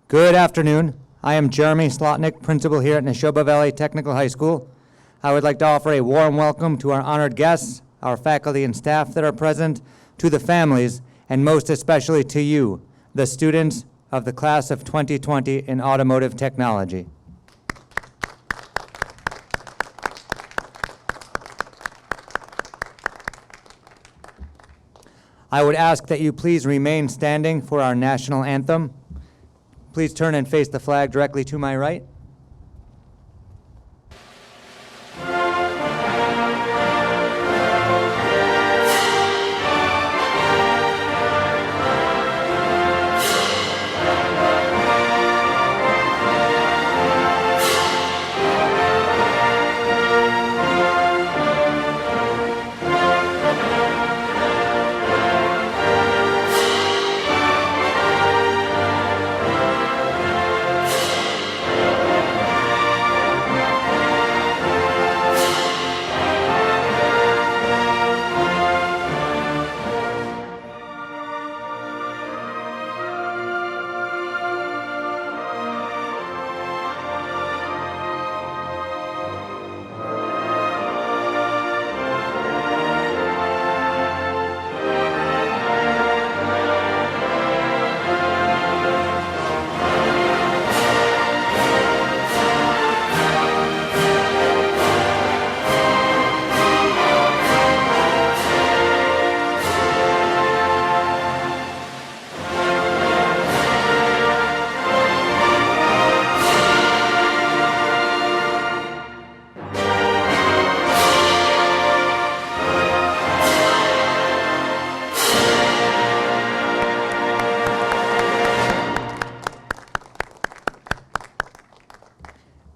Good afternoon. I am Jeremy Slotnick, principal here at Nashoba Valley Technical High School. I would like to offer a warm welcome to our honored guests, our faculty and staff that are present, to the families, and most especially to you, the students of the class of 2020 in Automotive Technology. I would ask that you please remain standing for our national anthem. Please turn and face the flag directly to my right.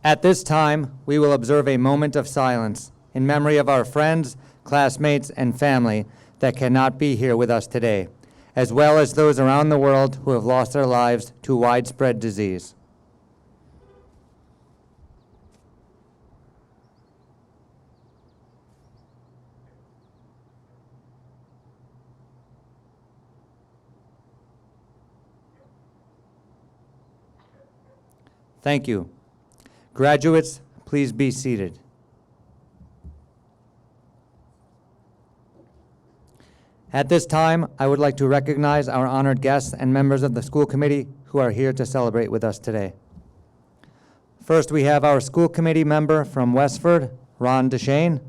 At this time, we will observe a moment of silence in memory of our friends, classmates, and family that cannot be here with us today, as well as those around the world who have lost their lives to widespread disease. Thank you. Graduates, please be seated. At this time, I would like to recognize our honored guests and members of the school committee who are here to celebrate with us today. First, we have our school committee member from Westford, Ron DeShane.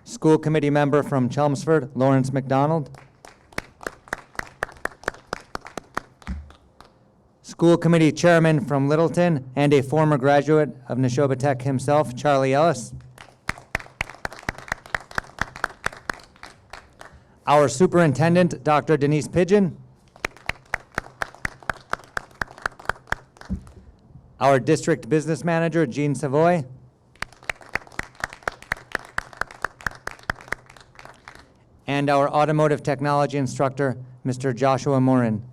School committee member from Chelmsford, Lawrence McDonald. School committee chairman from Littleton and a former graduate of Nashoba Tech himself, Charlie Ellis. Our superintendent, Dr. Denise Pidgeon. Our district business manager, Jean Savoy. And our automotive technology instructor, Mr. Joshua Morin.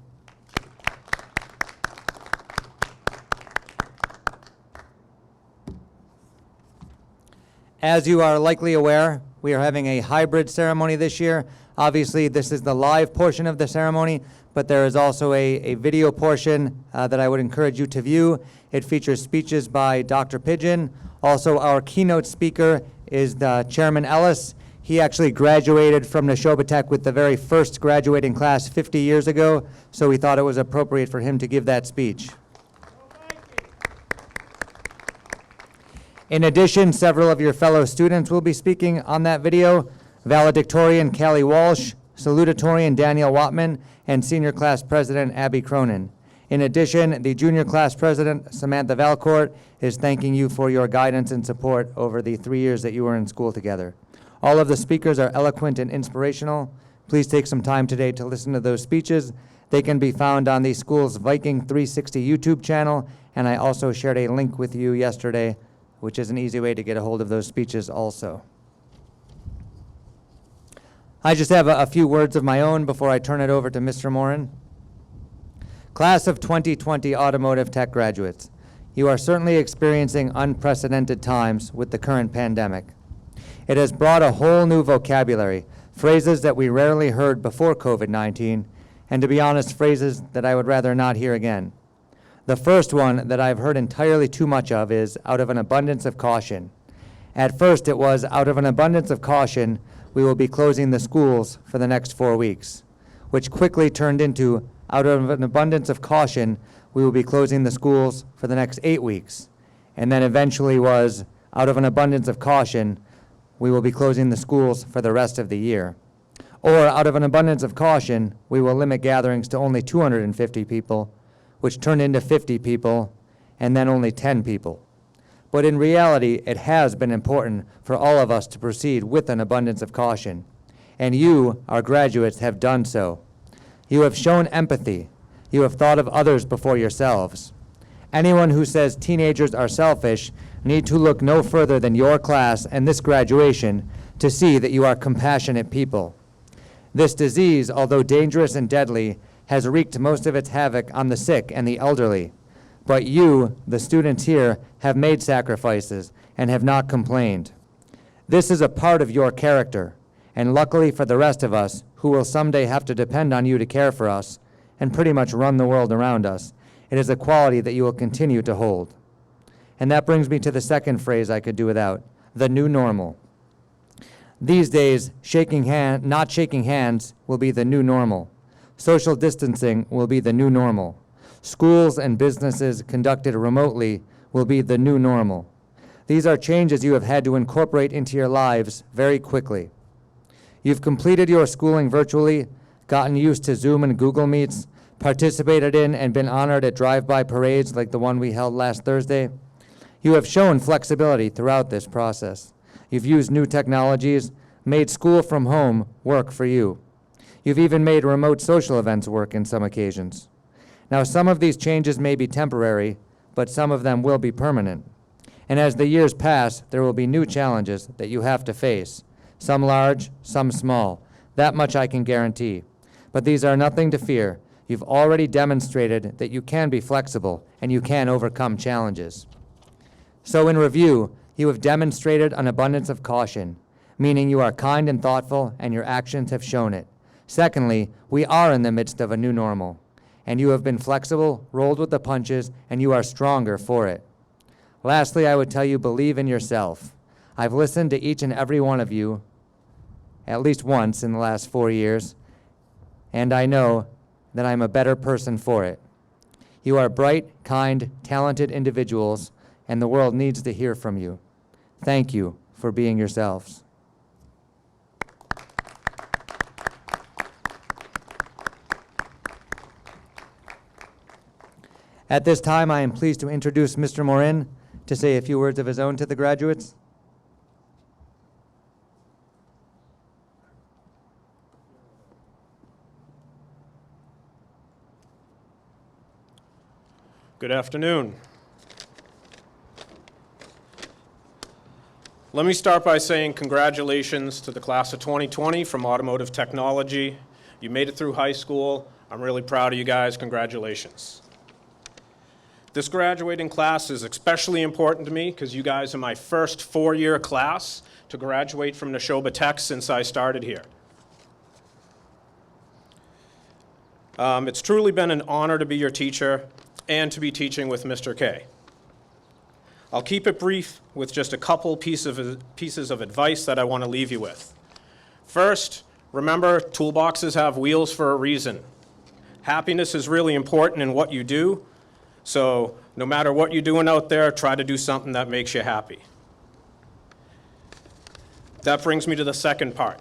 As you are likely aware, we are having a hybrid ceremony this year. Obviously, this is the live portion of the ceremony, but there is also a video portion that I would encourage you to view. It features speeches by Dr. Pidgeon. Also, our keynote speaker is the Chairman Ellis. He actually graduated from Nashoba Tech with the very first graduating class 50 years ago, so we thought it was appropriate for him to give that speech. In addition, several of your fellow students will be speaking on that video. Valedictorian Callie Walsh, salutatorian Danielle Watman, and senior class president Abby Cronin. In addition, the junior class president Samantha Valcourt is thanking you for your guidance and support over the 3 years that you were in school together. All of the speakers are eloquent and inspirational. Please take some time today to listen to those speeches. They can be found on the school's Viking 360 YouTube channel, and I also shared a link with you yesterday, which is an easy way to get a hold of those speeches also. I just have a few words of my own before I turn it over to Mr. Morin. Class of 2020 Automotive Tech graduates, you are certainly experiencing unprecedented times with the current pandemic. It has brought a whole new vocabulary, phrases that we rarely heard before COVID-19, and to be honest, phrases that I would rather not hear again. The first one that I've heard entirely too much of is out of an abundance of caution. At first it was out of an abundance of caution, we will be closing the schools for the next 4 weeks, which quickly turned into out of an abundance of caution, we will be closing the schools for the next 8 weeks. And then eventually was out of an abundance of caution, we will be closing the schools for the rest of the year. Or out of an abundance of caution, we will limit gatherings to only 250 people, which turned into 50 people, and then only 10 people. But in reality, it has been important for all of us to proceed with an abundance of caution. And you, our graduates, have done so. You have shown empathy. You have thought of others before yourselves. Anyone who says teenagers are selfish need to look no further than your class and this graduation to see that you are compassionate people. This disease, although dangerous and deadly, has wreaked most of its havoc on the sick and the elderly. But you, the students here, have made sacrifices and have not complained. This is a part of your character, and luckily for the rest of us, who will someday have to depend on you to care for us and pretty much run the world around us, it is a quality that you will continue to hold. And that brings me to the second phrase I could do without, the new normal. These days, not shaking hands will be the new normal. Social distancing will be the new normal. Schools and businesses conducted remotely will be the new normal. These are changes you have had to incorporate into your lives very quickly. You've completed your schooling virtually, gotten used to Zoom and Google Meets, participated in and been honored at drive-by parades like the one we held last Thursday. You have shown flexibility throughout this process. You've used new technologies, made school from home work for you. You've even made remote social events work in some occasions. Now, some of these changes may be temporary, but some of them will be permanent. And as the years pass, there will be new challenges that you have to face, some large, some small. That much I can guarantee. But these are nothing to fear. You've already demonstrated that you can be flexible and you can overcome challenges. So in review, you have demonstrated an abundance of caution, meaning you are kind and thoughtful and your actions have shown it. Secondly, we are in the midst of a new normal, and you have been flexible, rolled with the punches, and you are stronger for it. Lastly, I would tell you, believe in yourself. I've listened to each and every one of you at least once in the last 4 years, and I know that I'm a better person for it. You are bright, kind, talented individuals, and the world needs to hear from you. Thank you for being yourselves. At this time, I am pleased to introduce Mr. Morin to say a few words of his own to the graduates. Good afternoon. Let me start by saying congratulations to the class of 2020 from Automotive Technology. You made it through high school. I'm really proud of you guys. Congratulations. This graduating class is especially important to me because you guys are my first four-year class to graduate from Nashoba Tech since I started here. It's truly been an honor to be your teacher and to be teaching with Mr. K. I'll keep it brief with just a couple pieces of advice that I want to leave you with. First, remember, toolboxes have wheels for a reason. Happiness is really important in what you do, so no matter what you're doing out there, try to do something that makes you happy. That brings me to the second part.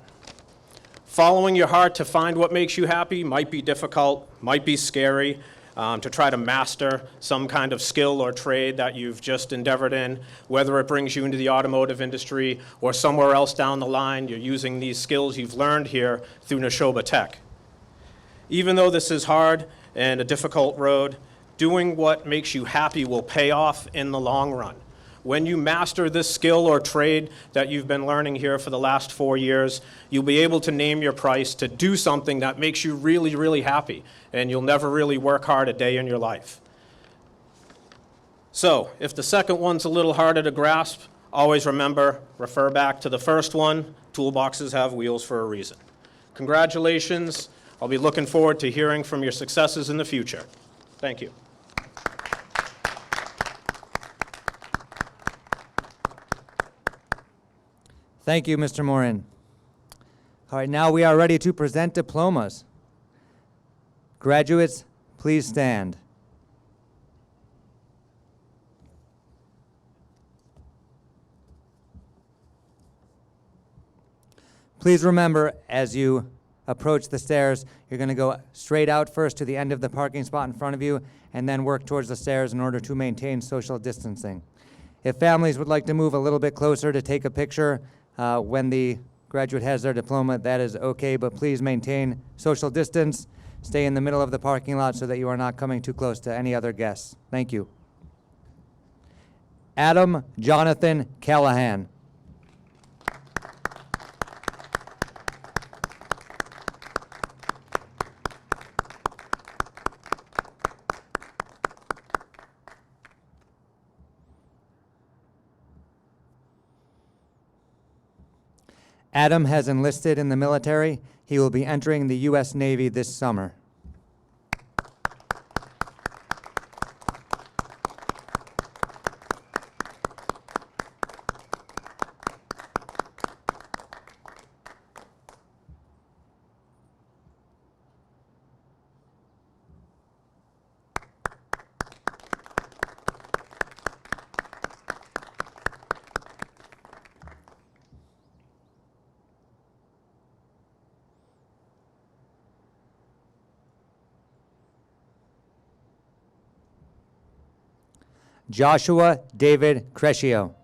Following your heart to find what makes you happy might be difficult, might be scary, to try to master some kind of skill or trade that you've just endeavored in, whether it brings you into the automotive industry or somewhere else down the line, you're using these skills you've learned here through Nashoba Tech. Even though this is hard and a difficult road, doing what makes you happy will pay off in the long run. When you master this skill or trade that you've been learning here for the last 4 years, you'll be able to name your price to do something that makes you really, really happy, and you'll never really work hard a day in your life. So, if the second one's a little harder to grasp, always remember, refer back to the first one. Toolboxes have wheels for a reason. Congratulations. I'll be looking forward to hearing from your successes in the future. Thank you. Thank you, Mr. Morin. All right, now we are ready to present diplomas. Graduates, please stand. Please remember, as you approach the stairs, you're going to go straight out first to the end of the parking spot in front of you, and then work towards the stairs in order to maintain social distancing. If families would like to move a little bit closer to take a picture when the graduate has their diploma, that is okay, but please maintain social distance. Stay in the middle of the parking lot so that you are not coming too close to any other guests. Thank you. Adam Jonathan Callahan. Adam has enlisted in the military. He will be entering the U.S. Navy this summer. Joshua David Crescio.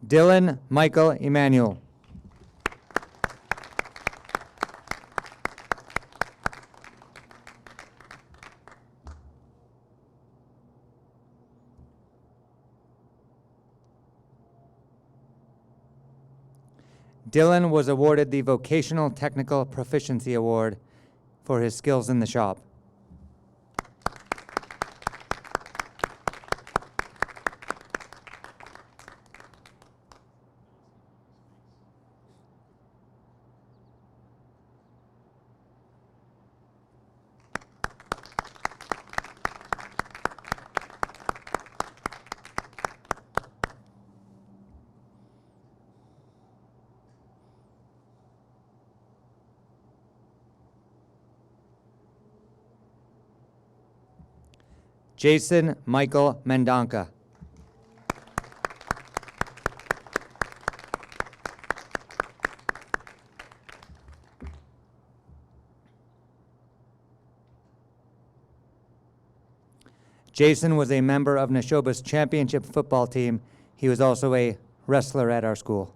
Dylan Michael Emanuel. Dylan was awarded the Vocational Technical Proficiency Award for his skills in the shop. Jason Michael Mendonca. Jason was a member of Nashoba's championship football team. He was also a wrestler at our school.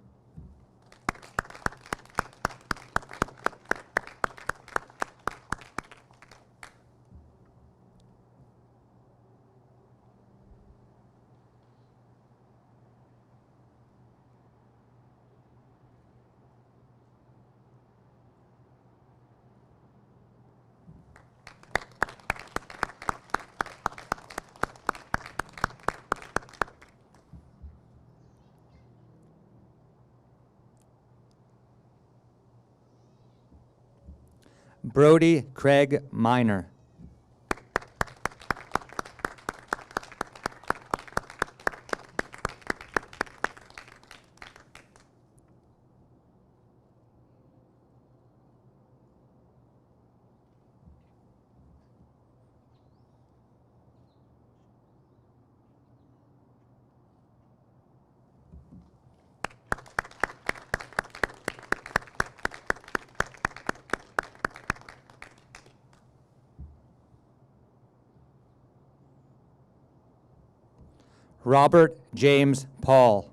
Brody Craig Miner. Robert James Paul.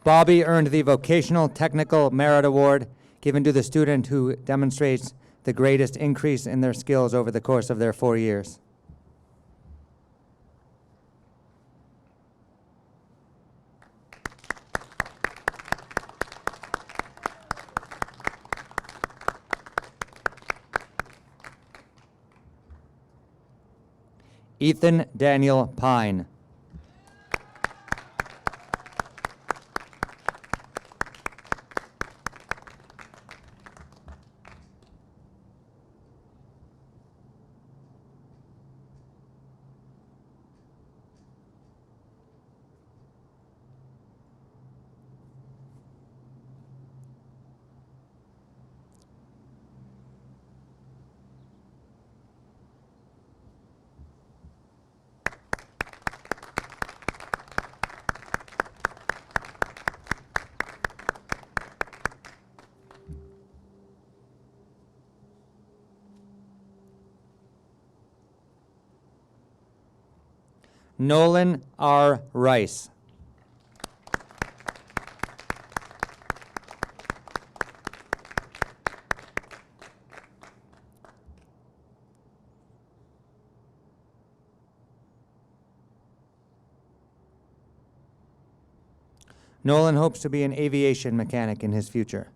Bobby earned the Vocational Technical Merit Award given to the student who demonstrates the greatest increase in their skills over the course of their 4 years. Ethan Daniel Pine. Nolan R. Rice. Nolan hopes to be an aviation mechanic in his future.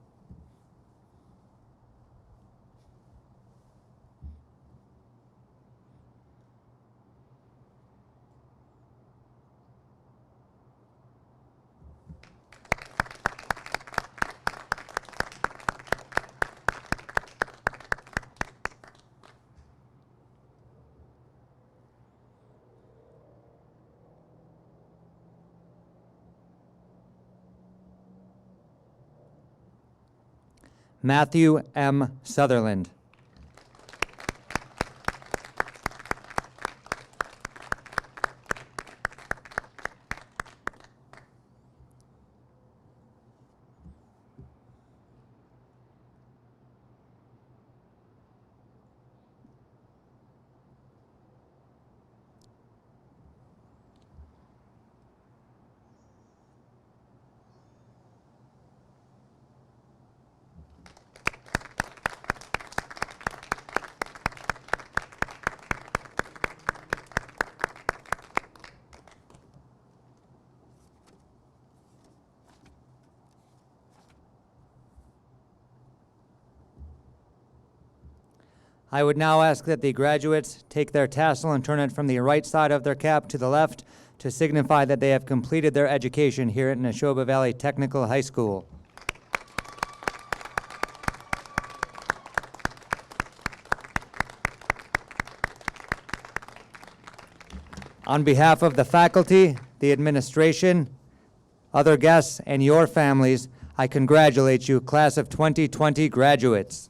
Matthew M. Sutherland. I would now ask that the graduates take their tassel and turn it from the right side of their cap to the left to signify that they have completed their education here at Nashoba Valley Technical High School. On behalf of the faculty, the administration, other guests, and your families, I congratulate you, class of 2020 graduates.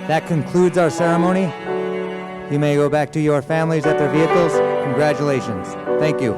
That concludes our ceremony. You may go back to your families at their vehicles. Congratulations. Thank you.